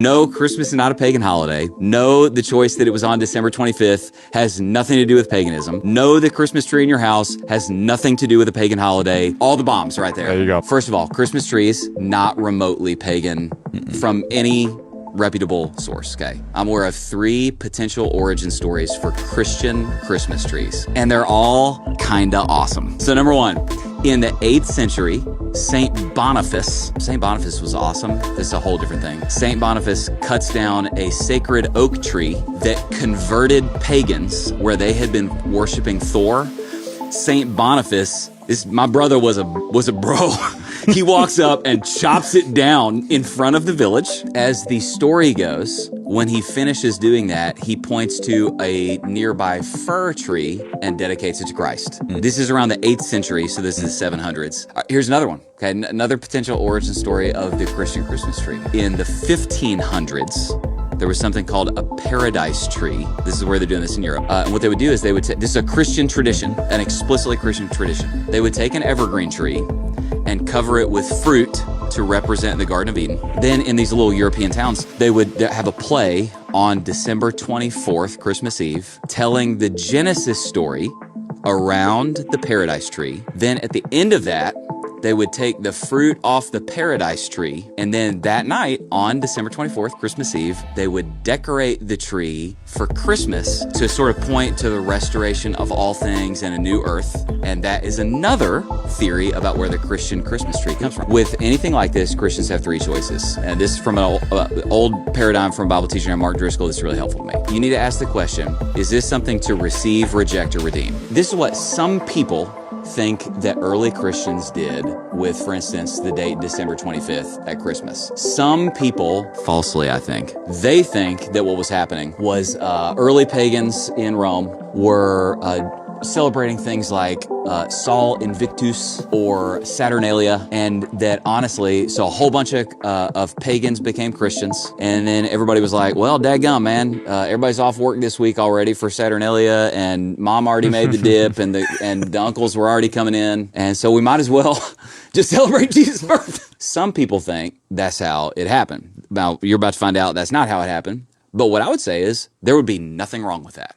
No, Christmas is not a pagan holiday. No, the choice that it was on December 25th has nothing to do with paganism. No, the Christmas tree in your house has nothing to do with a pagan holiday. All the bombs right there. There you go. First of all, Christmas trees, not remotely pagan from any reputable source, okay? I'm aware of 3 potential origin stories for Christian Christmas trees, and they're all kinda awesome. So number 1, in the 8th century, Saint Boniface was awesome. This is a whole different thing. Saint Boniface cuts down a sacred oak tree that converted pagans where they had been worshiping Thor. Saint Boniface, my brother was a bro. He walks up and chops it down in front of the village. As the story goes, when he finishes doing that, he points to a nearby fir tree and dedicates it to Christ. This is around the 8th century, so this is the 700s. Here's another one, okay? Another potential origin story of the Christian Christmas tree. In the 1500s, there was something called a paradise tree. This is where they're doing this in Europe. And what they would do is this is a Christian tradition, an explicitly Christian tradition. They would take an evergreen tree and cover it with fruit to represent the Garden of Eden. Then in these little European towns, they would have a play on December 24th, Christmas Eve, telling the Genesis story around the paradise tree. Then at the end of that, they would take the fruit off the paradise tree, and then that night, on December 24th, Christmas Eve, they would decorate the tree for Christmas to sort of point to the restoration of all things and a new earth. And that is another theory about where the Christian Christmas tree comes from. With anything like this, Christians have 3 choices. And this is from an old paradigm from Bible teacher named Mark Driscoll that's really helpful to me. You need to ask the question, is this something to receive, reject, or redeem? This is what some people think that early Christians did with, for instance, the date December 25th at Christmas. Some people, falsely I think, they think that what was happening was early pagans in Rome were celebrating things like Sol Invictus or Saturnalia, and that honestly, so a whole bunch of pagans became Christians, and then everybody was like, well, daggum, man, everybody's off work this week already for Saturnalia, and mom already made the dip, and the uncles were already coming in, and so we might as well just celebrate Jesus' birth. Some people think that's how it happened. Now, you're about to find out that's not how it happened, but what I would say is there would be nothing wrong with that.